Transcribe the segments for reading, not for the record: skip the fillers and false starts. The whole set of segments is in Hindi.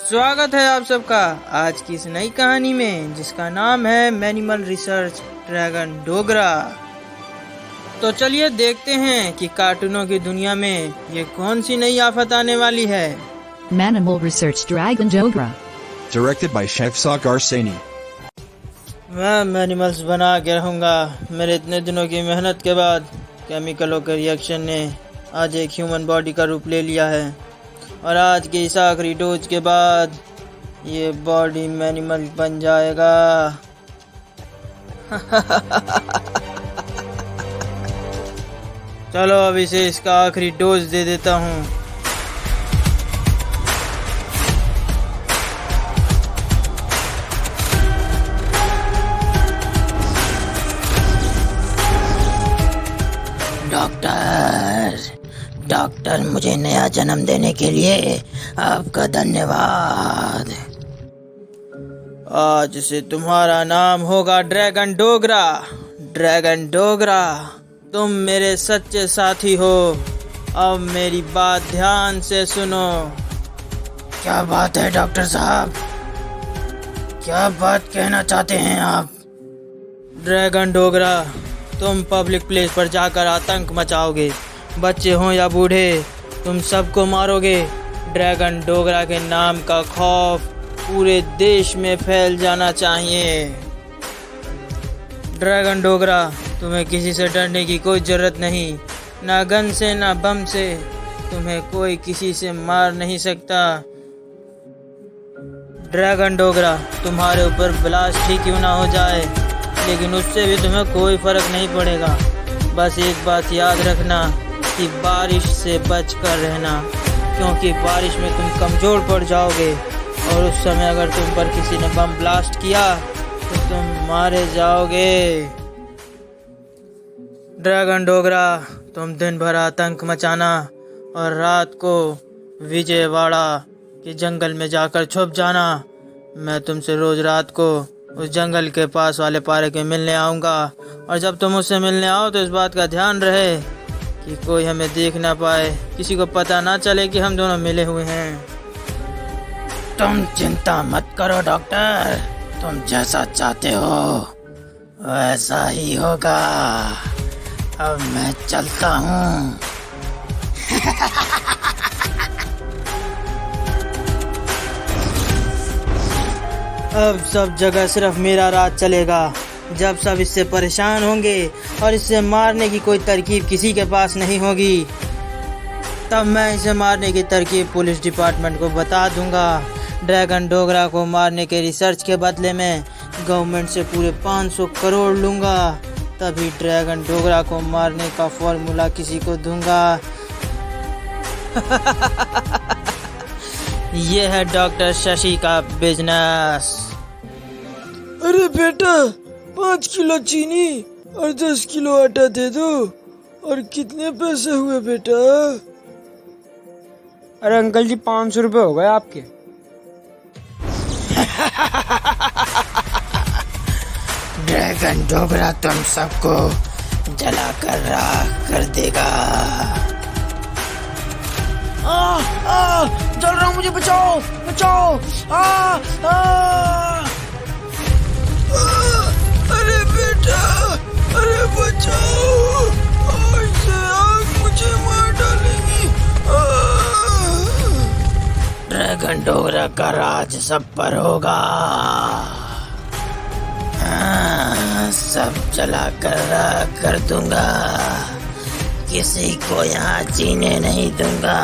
स्वागत है आप सबका आज की इस नई कहानी में जिसका नाम है मैनिमल रिसर्च ड्रैगन डोगरा। तो चलिए देखते हैं कि कार्टूनों की दुनिया में ये कौन सी नई आफत आने वाली है। Manimal Research Dragon Dogra. Directed by Shefsak Arseni. मैं मैनिमल्स बना के रहूँगा। मेरे इतने दिनों की मेहनत के बाद केमिकलों के रिएक्शन ने आज एक ह्यूमन बॉडी का रूप ले लिया है और आज के इस आखिरी डोज के बाद ये बॉडी मैनिमल बन जाएगा। चलो अब इसे इसका आखिरी डोज दे देता हूँ। डॉक्टर मुझे नया जन्म देने के लिए आपका धन्यवाद। आज से तुम्हारा नाम होगा ड्रैगन डोगरा। ड्रैगन डोगरा, तुम मेरे सच्चे साथी हो। अब मेरी बात ध्यान से सुनो। क्या बात है डॉक्टर साहब? क्या बात कहना चाहते हैं आप? ड्रैगन डोगरा, तुम पब्लिक प्लेस पर जाकर आतंक मचाओगे। बच्चे हों या बूढ़े, तुम सबको मारोगे। ड्रैगन डोगरा के नाम का खौफ पूरे देश में फैल जाना चाहिए। ड्रैगन डोगरा, तुम्हें किसी से डरने की कोई जरूरत नहीं। ना गन से ना बम से तुम्हें कोई किसी से मार नहीं सकता। ड्रैगन डोगरा, तुम्हारे ऊपर ब्लास्ट ही क्यों ना हो जाए, लेकिन उससे भी तुम्हें कोई फर्क नहीं पड़ेगा। बस एक बात याद रखना कि बारिश से बच कर रहना, क्योंकि बारिश में तुम कमज़ोर पड़ जाओगे और उस समय अगर तुम पर किसी ने बम ब्लास्ट किया तो तुम मारे जाओगे। ड्रैगन डोगरा, तुम दिन भर आतंक मचाना और रात को विजयवाड़ा के जंगल में जाकर छुप जाना। मैं तुमसे रोज़ रात को उस जंगल के पास वाले पार्क में मिलने आऊँगा और जब तुम उससे मिलने आओ तो इस बात का ध्यान रहे कि कोई हमें देख ना पाए, किसी को पता ना चले कि हम दोनों मिले हुए हैं। तुम चिंता मत करो डॉक्टर, तुम जैसा चाहते हो वैसा ही होगा। अब मैं चलता हूँ। अब सब जगह सिर्फ मेरा राज चलेगा। जब सब इससे परेशान होंगे और इससे मारने की कोई तरकीब किसी के पास नहीं होगी, तब मैं इसे मारने की तरकीब पुलिस डिपार्टमेंट को बता दूंगा। ड्रैगन डोगरा को मारने के रिसर्च के बदले में गवर्नमेंट से पूरे 500 करोड़ लूँगा। तभी ड्रैगन डोगरा को मारने का फॉर्मूला किसी को दूंगा। ये है डॉक्टर शशि का बिजनेस। अरे बेटा, 5 किलो चीनी और 10 किलो आटा दे दो। और कितने पैसे हुए बेटा? अरे अंकल जी, 500 रुपये हो गए आपके। ड्रैगन डोगरा तुम सबको जलाकर राख कर देगा। जल रहा हूँ, मुझे बचाओ बचाओ। अरे बेटा, अरे बचाओ, इससे आग मुझे मार डालेंगी। ड्रैगन डोगरा का राज सब पर होगा। सब जला कर राख कर दूंगा। किसी को यहाँ जीने नहीं दूंगा।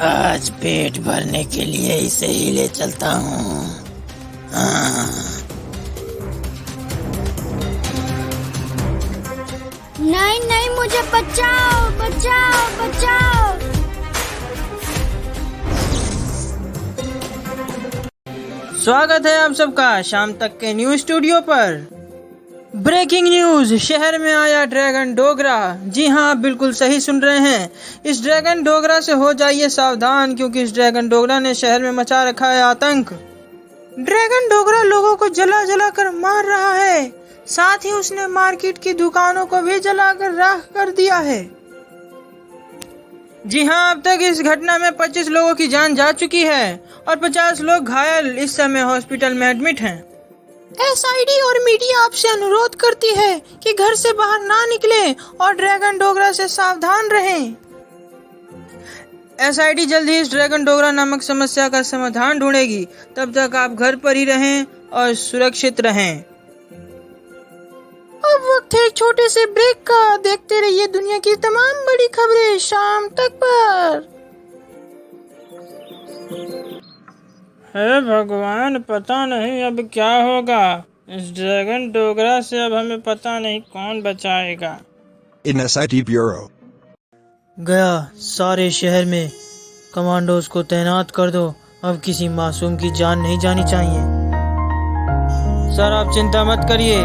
आज पेट भरने के लिए इसे ही ले चलता हूँ। नहीं नहीं, मुझे बचाओ बचाओ बचाओ। स्वागत है आप सबका शाम तक के न्यूज स्टूडियो पर। ब्रेकिंग न्यूज, शहर में आया ड्रैगन डोगरा। जी हाँ, आप बिल्कुल सही सुन रहे हैं। इस ड्रैगन डोगरा से हो जाइए सावधान, क्योंकि इस ड्रैगन डोगरा ने शहर में मचा रखा है आतंक। ड्रैगन डोगरा लोगों को जला जला कर मार रहा है। साथ ही उसने मार्केट की दुकानों को भी जलाकर राख कर दिया है। जी हाँ, अब तक इस घटना में 25 लोगों की जान जा चुकी है और 50 लोग घायल इस समय हॉस्पिटल में एडमिट हैं। एसआईडी और मीडिया आपसे अनुरोध करती है कि घर से बाहर ना निकलें और ड्रैगन डोगरा से सावधान रहें। एसआईडी जल्द ही इस ड्रैगन डोगरा नामक समस्या का समाधान ढूंढेगी। तब तक आप घर पर ही रहें और सुरक्षित रहें। अब वक्त है छोटे से ब्रेक का। देखते रहिए दुनिया की तमाम बड़ी खबरें शाम तक पर। हे भगवान, पता नहीं अब क्या होगा। इस ड्रैगन डोगरा से अब हमें पता नहीं कौन बचाएगा। In SID Bureau. गया सारे शहर में कमांडोज को तैनात कर दो। अब किसी मासूम की जान नहीं जानी चाहिए। सर आप चिंता मत करिए।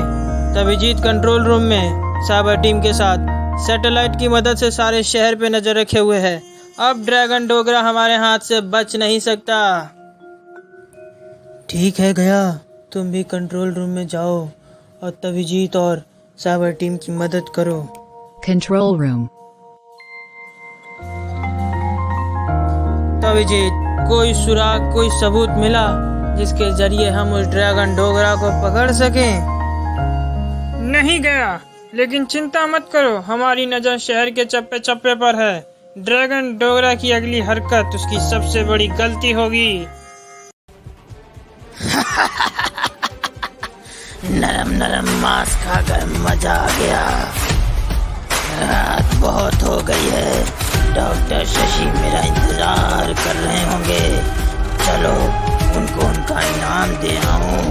अभिजीत कंट्रोल रूम में साइबर टीम के साथ सैटेलाइट की मदद से सारे शहर पे नजर रखे हुए है। अब ड्रैगन डोगरा हमारे हाथ से बच नहीं सकता। ठीक है गया, तुम भी कंट्रोल रूम में जाओ और अभिजीत और साइबर टीम की मदद करो। Control room. अभिजीत, कोई सुराग, कोई सबूत मिला जिसके जरिए हम उस ड्रैगन डोगरा को पकड़ सकें? नहीं गया, लेकिन चिंता मत करो, हमारी नजर शहर के चप्पे चप्पे पर है। ड्रैगन डोगरा की अगली हरकत उसकी सबसे बड़ी गलती होगी। नरम नरम मांस खाकर मजा आ गया। रात बहुत हो गई है। डॉक्टर शशि मेरा इंतजार कर रहे होंगे। चलो उनको उनका इनाम दे आऊं।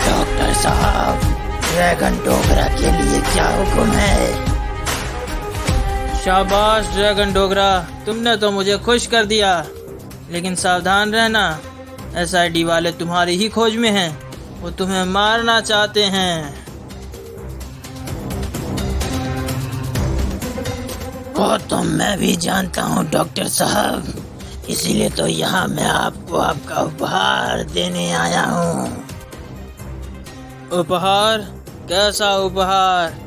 डॉक्टर साहब, ड्रैगन डोगरा के लिए क्या हुक्म है? शाबाश ड्रैगन डोगरा, तुमने तो मुझे खुश कर दिया। लेकिन सावधान रहना, एसआईडी वाले तुम्हारी ही खोज में हैं। वो तुम्हें मारना चाहते हैं। वो तो मैं भी जानता हूँ डॉक्टर साहब, इसीलिए तो यहाँ मैं आपको आपका उपहार देने आया हूँ। उपहार? कैसा उपहार?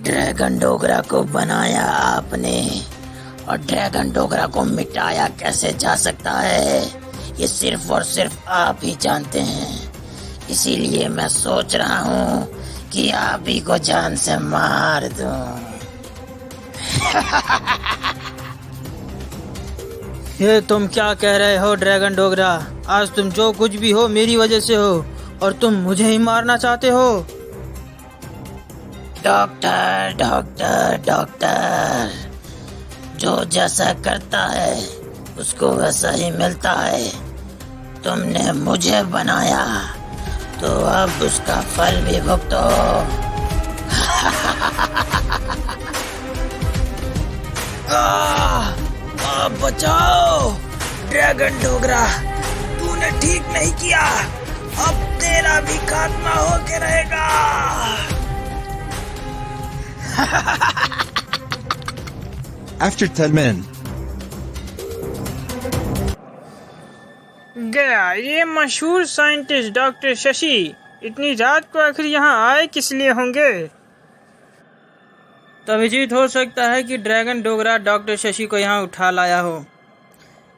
ड्रैगन डोगरा को बनाया आपने, और ड्रैगन डोगरा को मिटाया कैसे जा सकता है, ये सिर्फ और सिर्फ आप ही जानते हैं। इसीलिए मैं सोच रहा हूँ कि आप ही को जान से मार दूं। ये तुम क्या कह रहे हो ड्रैगन डोगरा? आज तुम जो कुछ भी हो मेरी वजह से हो, और तुम मुझे ही मारना चाहते हो। डॉक्टर डॉक्टर डॉक्टर, जो जैसा करता है उसको वैसा ही मिलता है। तुमने मुझे बनाया तो अब उसका फल भी भुगतो। बचाओ ड्रैगन डोगरा, तूने ठीक नहीं किया। अब तेरा भी खात्मा होके रहेगा। After 10 men. गया ये मशहूर साइंटिस्ट डॉक्टर शशि इतनी रात को आखिर यहाँ आए किस लिए होंगे? तो अभिजीत, हो सकता है कि ड्रैगन डोगरा डॉक्टर शशि को यहाँ उठा लाया हो।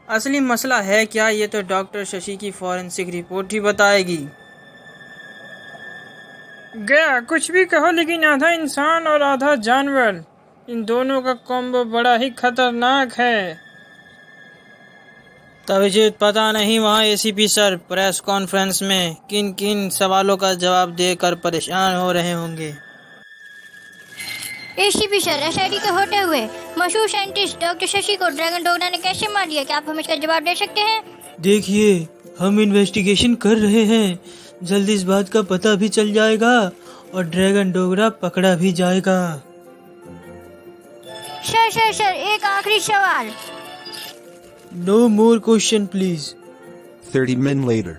असली मसला है क्या, ये तो डॉक्टर शशि की फॉरेंसिक रिपोर्ट ही बताएगी। गया कुछ भी कहो, लेकिन आधा इंसान और आधा जानवर, इन दोनों का कॉम्बो बड़ा ही खतरनाक है। अभिजीत, पता नहीं वहाँ एसीपी सर प्रेस कॉन्फ्रेंस में किन किन सवालों का जवाब देकर परेशान हो रहे होंगे। एसीपी सर, एसआईडी के होते हुए मशहूर साइंटिस्ट डॉक्टर शशि को ड्रैगन डोगरा ने कैसे मार दिया? क्या आप हमें इसका जवाब दे सकते हैं? देखिए, हम इन्वेस्टिगेशन कर रहे हैं। जल्दी इस बात का पता भी चल जाएगा और ड्रैगन डोगरा पकड़ा भी जाएगा। सर, एक आखिरी सवाल। No more question please. 30 men later.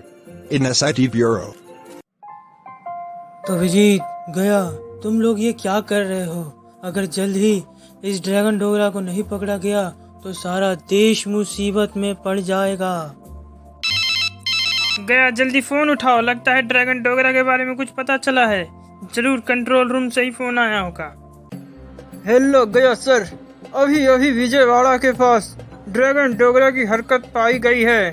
In SID Bureau. तो अभिजीत, गया, तुम लोग ये क्या कर रहे हो? अगर जल्द ही इस ड्रैगन डोगरा को नहीं पकड़ा गया तो सारा देश मुसीबत में पड़ जाएगा। गया, जल्दी फोन उठाओ। लगता है ड्रैगन डोगरा के बारे में कुछ पता चला है। जरूर कंट्रोल रूम से ही फोन आया होगा। हेलो गया सर, अभी अभी विजयवाड़ा के पास ड्रैगन डोगरा की हरकत पाई गई है।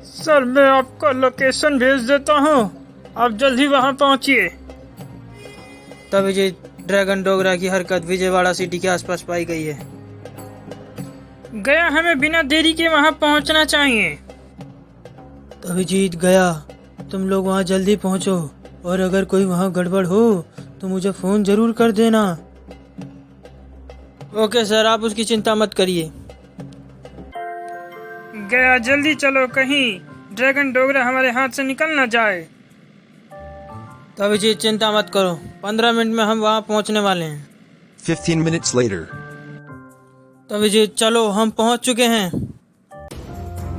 सर, मैं आपको लोकेशन भेज देता हूँ, आप जल्दी वहाँ पहुँचिए। तभी जी ड्रैगन डोगरा की हरकत विजयवाड़ा सिटी के आसपास पाई गई है। गया, हमें बिना देरी के वहाँ पहुँचना चाहिए। तभी जीत गया, तुम लोग वहाँ जल्दी पहुँचो और अगर कोई वहाँ गड़बड़ हो तो मुझे फोन जरूर कर देना। ओके सर, आप उसकी चिंता मत करिए। गया, जल्दी चलो, कहीं ड्रैगन डोगरा हमारे हाथ से निकल ना जाए। तभी जी चिंता मत करो, 15 मिनट में हम वहाँ पहुँचने वाले हैं। 15 minutes later. तभी जी चलो, हम पहुँच चुके हैं।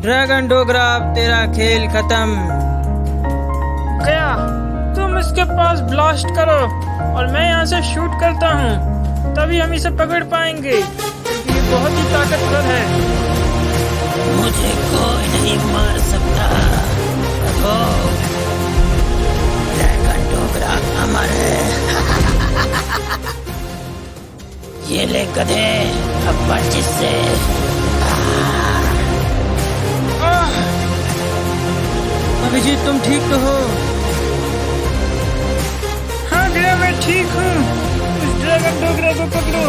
ड्रैगन डोगरा, अब तेरा खेल खत्म। गया, तुम इसके पास ब्लास्ट करो और मैं यहाँ से शूट करता हूँ, तभी हम इसे पकड़ पाएंगे क्योंकि ये बहुत ही ताकतवर है। मुझे कोई नहीं मार सकता। देखो, ड्रैगन डोगरा अमर है। ये ले गधे, अब बच इससे। अभिजीत, तुम ठीक तो हो? हाँ गया, मैं ठीक हूँ। इस ड्रैगन डोगरा को पकड़ो।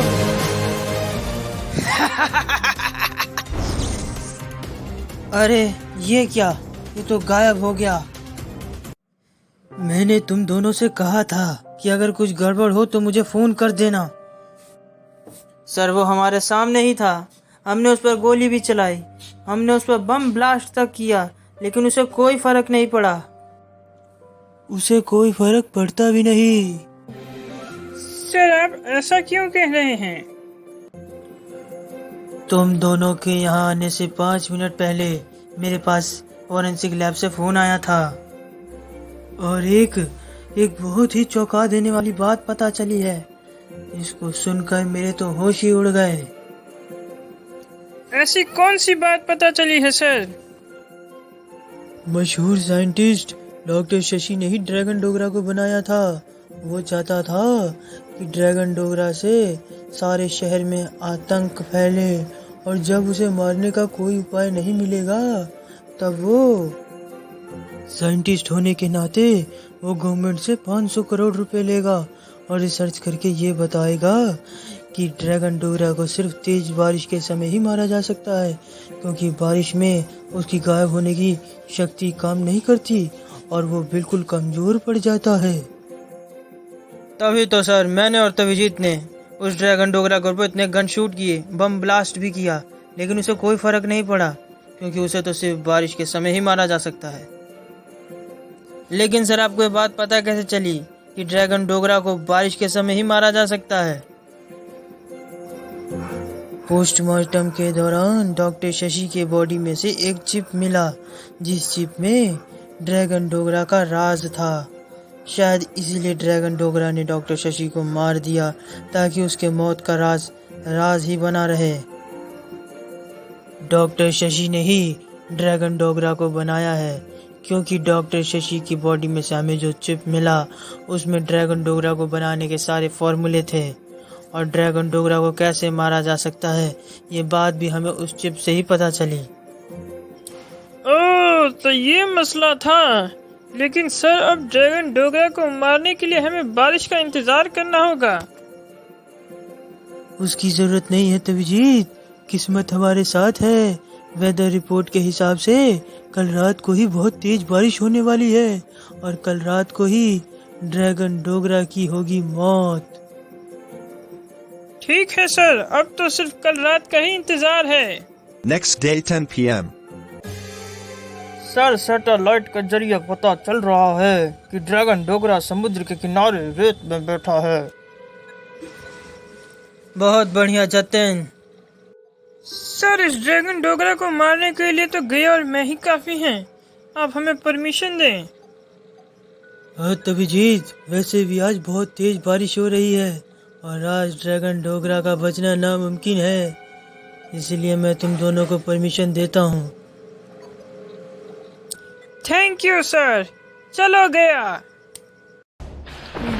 अरे ये क्या, ये तो गायब हो गया। मैंने तुम दोनों से कहा था कि अगर कुछ गड़बड़ हो तो मुझे फोन कर देना। सर, वो हमारे सामने ही था, हमने उस पर गोली भी चलाई, हमने उस पर बम ब्लास्ट तक किया, लेकिन उसे कोई फर्क नहीं पड़ा। उसे कोई फर्क पड़ता भी नहीं। सर, आप ऐसा क्यों कह रहे हैं? तुम दोनों के यहाँ आने से 5 मिनट पहले मेरे पास फॉरेंसिक लैब से फोन आया था और एक बहुत ही चौंका देने वाली बात पता चली है। इसको सुनकर मेरे तो होश ही उड़ गए। ऐसी कौन सी बात पता चली है सर? मशहूर साइंटिस्ट डॉक्टर शशि ने ही ड्रैगन डोगरा को बनाया था। वो चाहता था कि ड्रैगन डोगरा से सारे शहर में आतंक फैले और जब उसे मारने का कोई उपाय नहीं मिलेगा तब वो साइंटिस्ट होने के नाते वो गवर्नमेंट से 500 करोड़ रुपए लेगा और रिसर्च करके ये बताएगा कि ड्रैगन डोगरा को सिर्फ तेज बारिश के समय ही मारा जा सकता है, क्योंकि बारिश में उसकी गायब होने की शक्ति काम नहीं करती और वो बिल्कुल कमजोर पड़ जाता है। तभी तो सर, मैंने और तविजीत ने उस ड्रैगन डोगरा के ऊपर इतने गन शूट किए, बम ब्लास्ट भी किया, लेकिन उसे कोई फर्क नहीं पड़ा क्योंकि उसे तो सिर्फ बारिश के समय ही मारा जा सकता है। लेकिन सर, आपको ये बात पता कैसे चली कि ड्रैगन डोगरा को बारिश के समय ही मारा जा सकता है? पोस्टमार्टम के दौरान डॉक्टर शशि के बॉडी में से एक चिप मिला, जिस चिप में ड्रैगन डोगरा का राज था। शायद इसीलिए ड्रैगन डोगरा ने डॉक्टर शशि को मार दिया ताकि उसके मौत का राज ही बना रहे। डॉक्टर शशि ने ही ड्रैगन डोगरा को बनाया है, क्योंकि डॉक्टर शशि की बॉडी में से हमें जो चिप मिला उसमें ड्रैगन डोगरा को बनाने के सारे फॉर्मूले थे और ड्रैगन डोगरा को कैसे मारा जा सकता है ये बात भी हमें उस चिप से ही पता चली। ओह, तो ये मसला था। लेकिन सर, अब ड्रैगन डोगरा को मारने के लिए हमें बारिश का इंतजार करना होगा। उसकी जरूरत नहीं है तविजीत, किस्मत हमारे साथ है। वेदर रिपोर्ट के हिसाब से कल रात को ही बहुत तेज बारिश होने वाली है और कल रात को ही ड्रैगन डोगरा की होगी मौत। ठीक है सर, अब तो सिर्फ कल रात का ही इंतजार है। Next day 10 p.m. Sir, satellite के जरिए पता चल रहा है कि ड्रैगन डोगरा समुद्र के किनारे रेत में बैठा है। बहुत बढ़िया जतिन। सर, इस ड्रैगन डोगरा को मारने के लिए तो गया और मैं ही काफी हैं। आप हमें परमिशन दें। हाँ तविजीत, वैसे भी आज बहुत तेज बारिश हो रही है और आज ड्रैगन डोगरा का बचना नामुमकिन है। इसलिए मैं तुम दोनों को परमिशन देता हूँ। Thank you sir. चलो गया।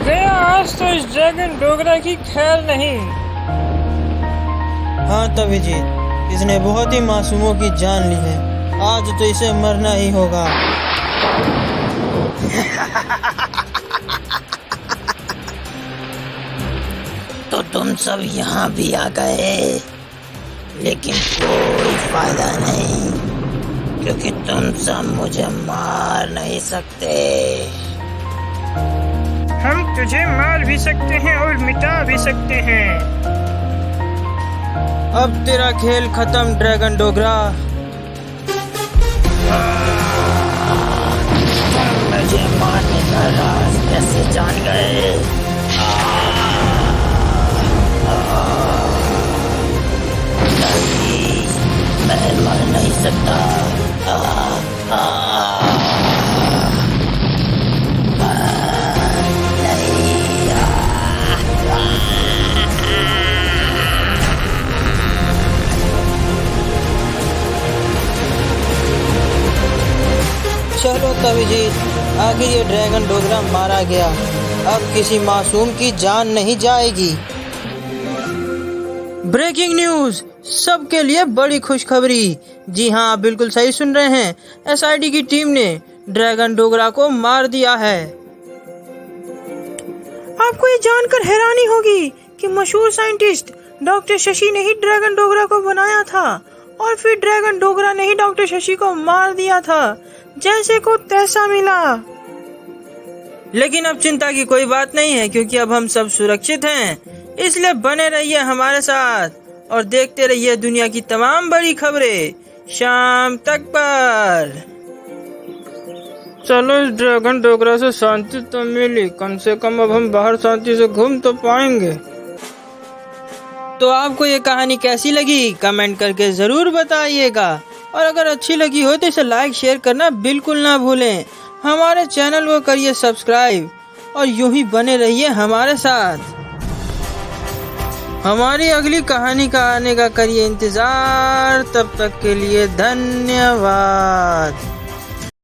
गया, आज तो इस ड्रैगन डोगरा की खैर नहीं। हाँ तब अभिजीत, इसने बहुत ही मासूमों की जान ली है। आज तो इसे मरना ही होगा। तो तुम सब यहाँ भी आ गए, लेकिन कोई फायदा नहीं, क्योंकि तुम सब मुझे मार नहीं सकते। हम तुझे मार भी सकते हैं और मिटा भी सकते हैं। अब तेरा खेल खत्म ड्रैगन डोगरा। मुझे मारने का राज कैसे जान गए? नहीं, मैं मर नहीं सकता। चलो तभिजीत, आखिर ये ड्रैगन डोगरा मारा गया। अब किसी मासूम की जान नहीं जाएगी। ब्रेकिंग न्यूज, सबके लिए बड़ी खुशखबरी। जी हाँ, आप बिल्कुल सही सुन रहे हैं। एसआईटी की टीम ने ड्रैगन डोगरा को मार दिया है। आपको ये जानकर हैरानी होगी कि मशहूर साइंटिस्ट डॉक्टर शशि ने ही ड्रैगन डोगरा को बनाया था और फिर ड्रैगन डोगरा ने ही डॉक्टर शशि को मार दिया था। जैसे को तैसा मिला। लेकिन अब चिंता की कोई बात नहीं है, क्योंकि अब हम सब सुरक्षित हैं। इसलिए बने रहिए हमारे साथ और देखते रहिए दुनिया की तमाम बड़ी खबरें शाम तक पर। चलो, इस ड्रैगन डोगरा से शांति तो मिली, कम से कम अब हम बाहर शांति से घूम तो पाएंगे। तो आपको ये कहानी कैसी लगी कमेंट करके जरूर बताइएगा, और अगर अच्छी लगी हो तो इसे लाइक शेयर करना बिल्कुल ना भूलें। हमारे चैनल को करिए सब्सक्राइब और यूं ही बने रहिए हमारे साथ। हमारी अगली कहानी का आने का करिए इंतजार। तब तक के लिए धन्यवाद।